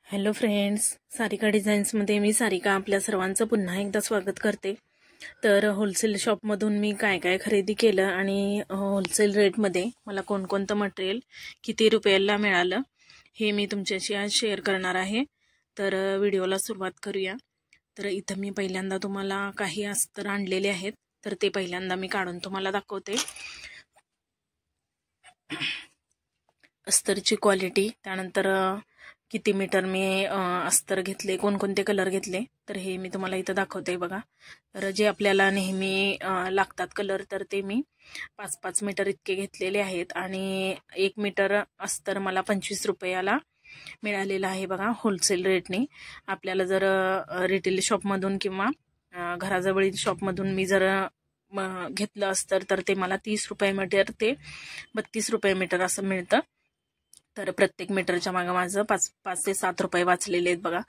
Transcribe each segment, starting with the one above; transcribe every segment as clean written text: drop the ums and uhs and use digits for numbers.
Hello friends, Sarika डिझाईन्समध्ये मी सारिका आपल्या सर्वांचं पुन्हा एकदा स्वागत करते। तर होलसेल शॉपमधून मी काय काय खरेदी केलं आणि होलसेल रेटमध्ये मला कोणकोणतं मटेरियल किती रुपयाला मिळालं हे मी तुमच्याशी आज शेअर करणार आहे। तर व्हिडिओला सुरुवात करूया। तर इथं मी पहिल्यांदा तुम्हाला काही अस्तर आणलेले आहेत, तर ते पहिल्यांदा मी काढून तुम्हाला दाखवते। अस्तरची क्वालिटी, त्यानंतर किती मीटर मी अस्तर घेतले, कोणकोणते कलर घेतले, तर हे मी तुम्हाला इथं दाखवते बघा। तर जे आपल्याला नेहमी लागतात कलर, तर ते मी 5-5 मीटर इतके घेतलेले आहेत आणि 1 मीटर अस्तर मला 25 रुपयाला मिळालेलं आहे बघा, होलसेल रेटने। आपल्याला जर रिटेल शॉपमधून किंवा घराजवळील शॉपमधून मी जर घेतलं अस्तर, तर ते मला 30 रुपये मीटर ते 32 रुपये मीटर असं मिळतं। तर प्रत्येक मीटरच्या मागे माझं 5 ते 7 रुपये वाचलेले आहेत बघा।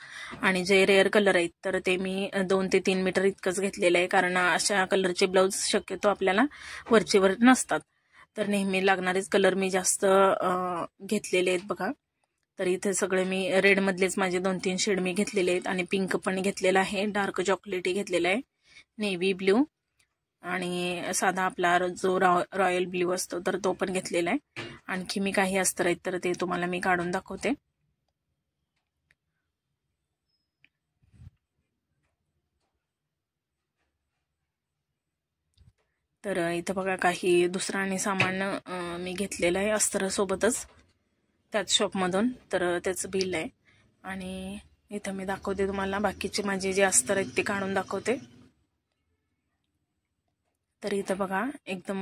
आणि जे रेअर कलर आहेत, तर ते मी 2 ते 3 मीटर इतकंच घेतलेलं आहे, कारण अशा कलरचे ब्लाऊज शक्यतो आपल्याला वरचेवर नसतात। तर नेहमी लागणारेच कलर मी जास्त घेतलेले आहेत बघा। तर इथे सगळे मी रेडमधलेच माझे 2-3 शेड मी घेतलेले आहेत आणि पिंक पण घेतलेला आहे, डार्क चॉकलेटी घेतलेला आहे, नेव्ही ब्ल्यू आणि साधा आपला जो रॉयल ब्ल्यू असतो तर तो पण घेतलेला आहे। आणखी मी काही अस्तर आहेत, तर ते तुम्हाला मी काढून दाखवते। तर इथं बघा काही दुसरं आणि सामान मी घेतलेलं आहे अस्तरासोबतच त्याच शॉपमधून, तर त्याचं बिल आहे। आणि इथं मी दाखवते तुम्हाला बाकीचे माझे जे अस्तर आहेत ते काढून दाखवते। तर इथं बघा एकदम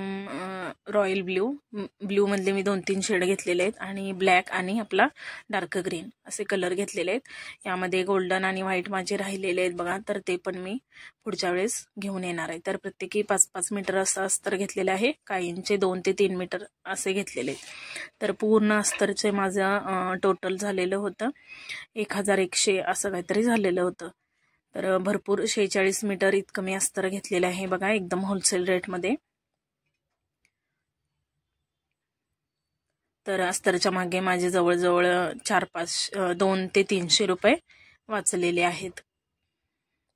रॉयल ब्ल्यू मधले मी 2-3 शेड घेतलेले आहेत आणि ब्लॅक आणि आपला डार्क ग्रीन असे कलर घेतलेले आहेत। यामध्ये गोल्डन आणि व्हाईट माझे राहिलेले आहेत बघा, तर ते पण मी पुढच्या वेळेस घेऊन येणार आहे। तर प्रत्येकी 5-5 मीटर असं अस्तर घेतलेले आहे, काहींचे 2 ते 3 मीटर असे घेतलेले आहेत। तर पूर्ण अस्तरचे माझं टोटल झालेलं होतं 1100 असं काहीतरी झालेलं होतं। तर भरपूर 46 मीटर इतकं मी अस्तर घेतलेलं आहे बघा, एकदम होलसेल रेटमध्ये। तर अस्तरच्या मागे माझे जवळजवळ 2 ते 300 रुपये वाचलेले आहेत।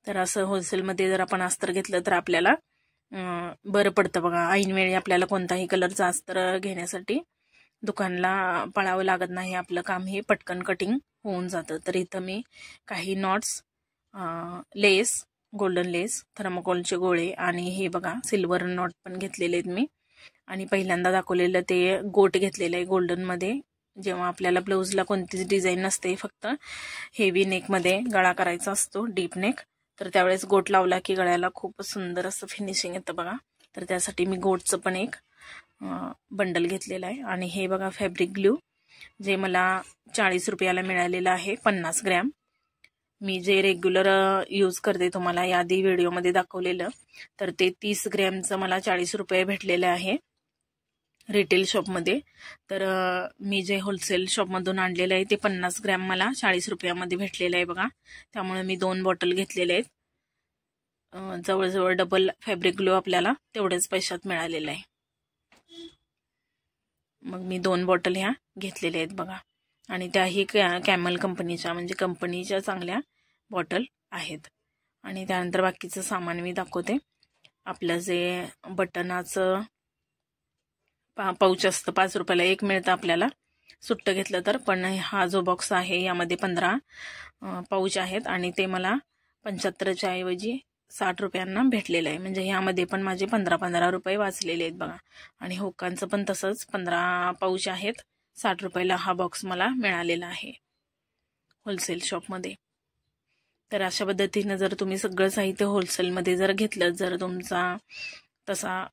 तर असं होलसेलमध्ये जर आपण अस्तर घेतलं तर आपल्याला बरं पडतं बघा। ऐनवेळी आपल्याला कोणताही कलरचा अस्तर घेण्यासाठी दुकानला पळावं लागत नाही, आपलं काम हे पटकन कटिंग होऊन जातं। तर इथं मी काही नॉट्स, लेस, गोल्डन लेस, थर्माकोलचे गोळे आणि हे बघा सिल्वर नॉट पण घेतलेले आहेत मी। आणि पहिल्यांदा दाखवलेलं ते गोट घेतलेलं आहे गोल्डनमध्ये। जेव्हा आपल्याला ब्लाऊजला कोणतीच डिझाईन नसते, फक्त हेवी नेकमध्ये गळा करायचा असतो, डीप नेक, तर त्यावेळेस गोट लावला की गळ्याला खूप सुंदर असं फिनिशिंग येतं बघा। तर त्यासाठी मी गोटचं पण एक बंडल घेतलेलं आहे। आणि हे बघा फॅब्रिक ग्लू, जे मला 40 रुपयाला मिळालेलं आहे, 50 ग्रॅम। मी जे रेग्युलर यूज करते तुम्हाला याआधी व्हिडिओमध्ये दाखवलेलं, तर ते 30 ग्रॅमचं मला 40 रुपये भेटलेलं आहे रिटेल शॉपमध्ये। तर मी जे होलसेल शॉपमधून आणलेलं आहे ते 50 ग्रॅम मला 40 रुपयामध्ये भेटलेलं आहे बघा। त्यामुळे मी 2 बॉटल घेतलेले आहेत। जवळजवळ डबल फॅब्रिक ग्लू आपल्याला तेवढ्याच पैशात मिळालेलं आहे। मग मी 2 बॉटल ह्या घेतलेल्या आहेत बघा। आणि त्याही कॅमल कंपनीच्या, म्हणजे कंपनीच्या चांगल्या बॉटल आहेत। आणि त्यानंतर बाकीचं सामान मी दाखवते। आपलं जे बटनाचं पाऊच असतं, 5 रुपयाला एक मिळतं आपल्याला सुट्ट घेतलं तर, पण हा जो बॉक्स आहे यामध्ये 15 पाऊच आहेत आणि ते मला 75च्या ऐवजी 60 रुपयांना भेटलेलं आहे। म्हणजे ह्यामध्ये पण माझे 15-15 रुपये वाचलेले आहेत बघा। आणि हुकांचं पण तसंच 15 पाऊच आहेत, 60 रुपयाला हा बॉक्स मला मिळालेला आहे होलसेल शॉपमध्ये। तर अशा पद्धतीनं जर तुम्ही सगळं साहित्य होलसेलमध्ये जर घेतलं, जर तुमचा तसा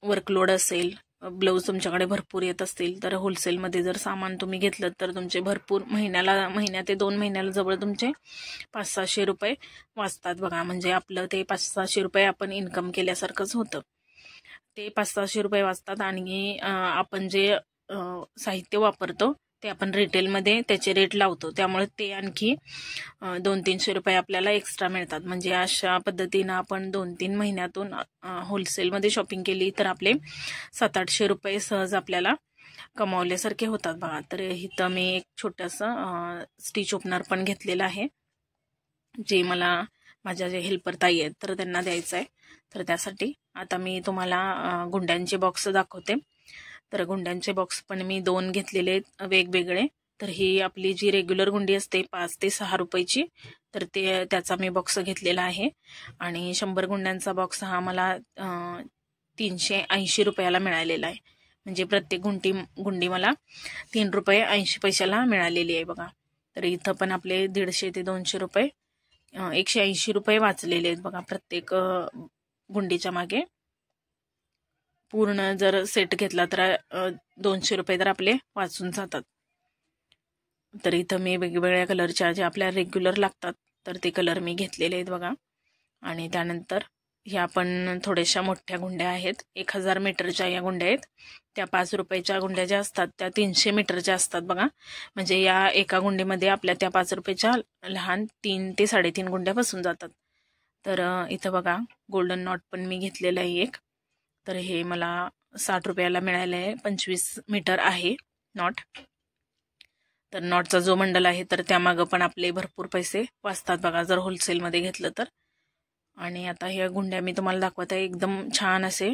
वर्कलोड असेल, ब्लाऊज तुमच्याकडे भरपूर येत असतील, तर होलसेलमध्ये जर सामान तुम्ही घेतलं तर तुमचे भरपूर महिन्या ते 2 महिन्याला जवळ तुमचे 500-600 रुपये वाचतात बघा। म्हणजे आपलं ते 500-600 रुपये आपण इन्कम केल्यासारखंच होतं, ते 500-600 रुपये वाचतात। आणि आपण जे साहित्य वापरतो ते आपण रिटेलमध्ये त्याचे रेट लावतो, त्यामुळे ते आणखी 200-300 रुपये आपल्याला एक्स्ट्रा मिळतात। म्हणजे अशा पद्धतीनं आपण 2-3 महिन्यातून होलसेलमध्ये शॉपिंग केली तर आपले 700-800 रुपये सहज आपल्याला कमावल्यासारखे होतात बघा. तर इथं मी एक छोटंसं स्टिच ओपनर पण घेतलेलं आहे, जे मला माझ्या जे हेल्पर ताई आहेत तर त्यांना द्यायचं आहे. तर त्यासाठी आता मी तुम्हाला गुंड्यांचे बॉक्स दाखवते. तर गुंड्यांचे बॉक्स पण मी 2 घेतलेले आहेत वेगवेगळे. तर ही आपली जी रेग्युलर गुंडी असते 5 ते 6 रुपयाची, तर त्याचा मी बॉक्स घेतलेला आहे. आणि 100 गुंड्यांचा बॉक्स हा मला 380 रुपयाला मिळालेला आहे. म्हणजे प्रत्येक गुंडी मला 3 रुपये 80 पैशाला मिळालेली आहे बघा. तर इथं पण आपले 150 ते 200 रुपये 180 रुपये वाचलेले आहेत बघा प्रत्येक गुंडीच्या मागे. पूर्ण जर सेट घेतला तर 200 रुपये तर आपले वाचून जातात. तर इथं मी वेगवेगळ्या कलरच्या जे आपल्या रेग्युलर लागतात तर ते कलर मी घेतलेले आहेत बघा. आणि त्यानंतर ह्या पण थोड्याशा मोठ्या गुंड्या आहेत, 1000 मीटरच्या या गुंड्या आहेत. त्या 5 रुपयाच्या गुंड्या ज्या असतात त्या 300 मीटरच्या असतात बघा. म्हणजे या एका गुंडीमध्ये आपल्या त्या 5 रुपयाच्या लहान 3 ते 3.5 गुंड्या बसून जातात. तर इथं बघा गोल्डन नॉट पण मी घेतलेलं आहे एक. तर हे मला 60 रुपयाला मिळालं आहे. 25 मीटर आहे नॉट. तर नॉटचा जो बंडल आहे तर त्यामागं पण आपले भरपूर पैसे वाचतात बघा जर होलसेलमध्ये घेतलं तर. आणि आता ह्या गुंड्या मी तुम्हाला दाखवत आहे, एकदम छान असे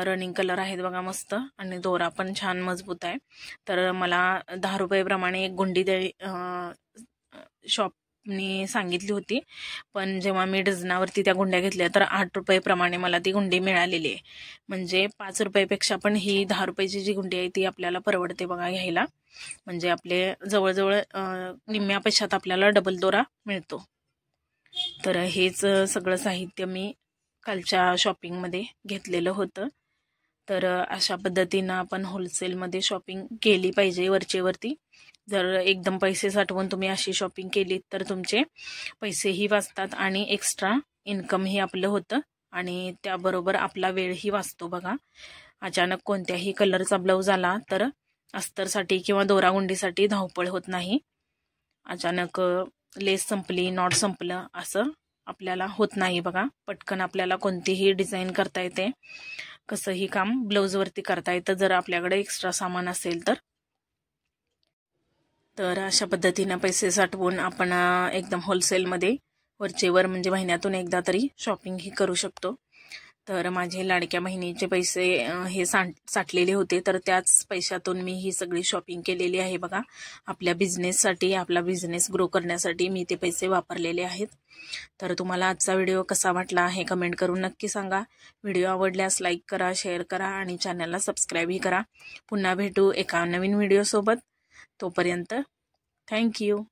रनिंग कलर आहेत बघा मस्त. आणि दोरा पण छान मजबूत आहे. तर मला 10 रुपयेप्रमाणे एक गुंडी शॉपनी सांगितली होती, पण जेव्हा मी डझनावरती त्या गुंड्या घेतल्या तर 8 रुपयेप्रमाणे मला ती गुंडी मिळालेली आहे. म्हणजे 5 रुपयापेक्षा पण ही 10 रुपयाची जी गुंडी आहे ती आपल्याला परवडते बघा घ्यायला. म्हणजे आपले जवळजवळ निम्म्या पैशात आपल्याला डबल दोरा मिळतो. तर हेच सगळं साहित्य मी कालच्या शॉपिंगमध्ये घेतलेलं होतं. तर अशा पद्धतीनं आपण होलसेलमध्ये शॉपिंग केली पाहिजे वरचेवरती. जर एकदम पैसे साठवून तुम्ही अशी शॉपिंग केली तर तुमचे पैसेही वाचतात आणि एक्स्ट्रा इन्कमही आपलं होतं आणि त्याबरोबर आपला वेळही वाचतो बघा. अचानक कोणत्याही कलरचा ब्लाऊज आला तर अस्तरसाठी किंवा दोरागुंडीसाठी धावपळ होत नाही. अचानक लेस संपली, नॉट संपलं असं आपल्याला होत नाही बघा. पटकन आपल्याला कोणतीही डिझाईन करता येते, कसंही काम ब्लाऊजवरती करता येतं जर आपल्याकडे एक्स्ट्रा सामान असेल तर. तर अशा पद्धतीनं पैसे साठवून आपण एकदम होलसेलमध्ये वरचेवर म्हणजे महिन्यातून एकदा तरी शॉपिंग ही करू शकतो. तर माझे लाडक्या बहिणीचे पैसे हे साठलेले होते, तर त्याच पैशातून मी ही सगळी शॉपिंग केलेली आहे बघा. आपल्या बिझनेससाठी, आपला बिझनेस ग्रो करण्यासाठी मी ते पैसे वापरलेले आहेत. तर तुम्हाला आजचा व्हिडिओ कसा वाटला हे कमेंट करून नक्की सांगा. व्हिडिओ आवडल्यास लाईक करा, शेअर करा आणि चॅनलला सबस्क्राईबही करा. पुन्हा भेटू एका नवीन व्हिडिओसोबत. तोपर्यंत थँक्यू.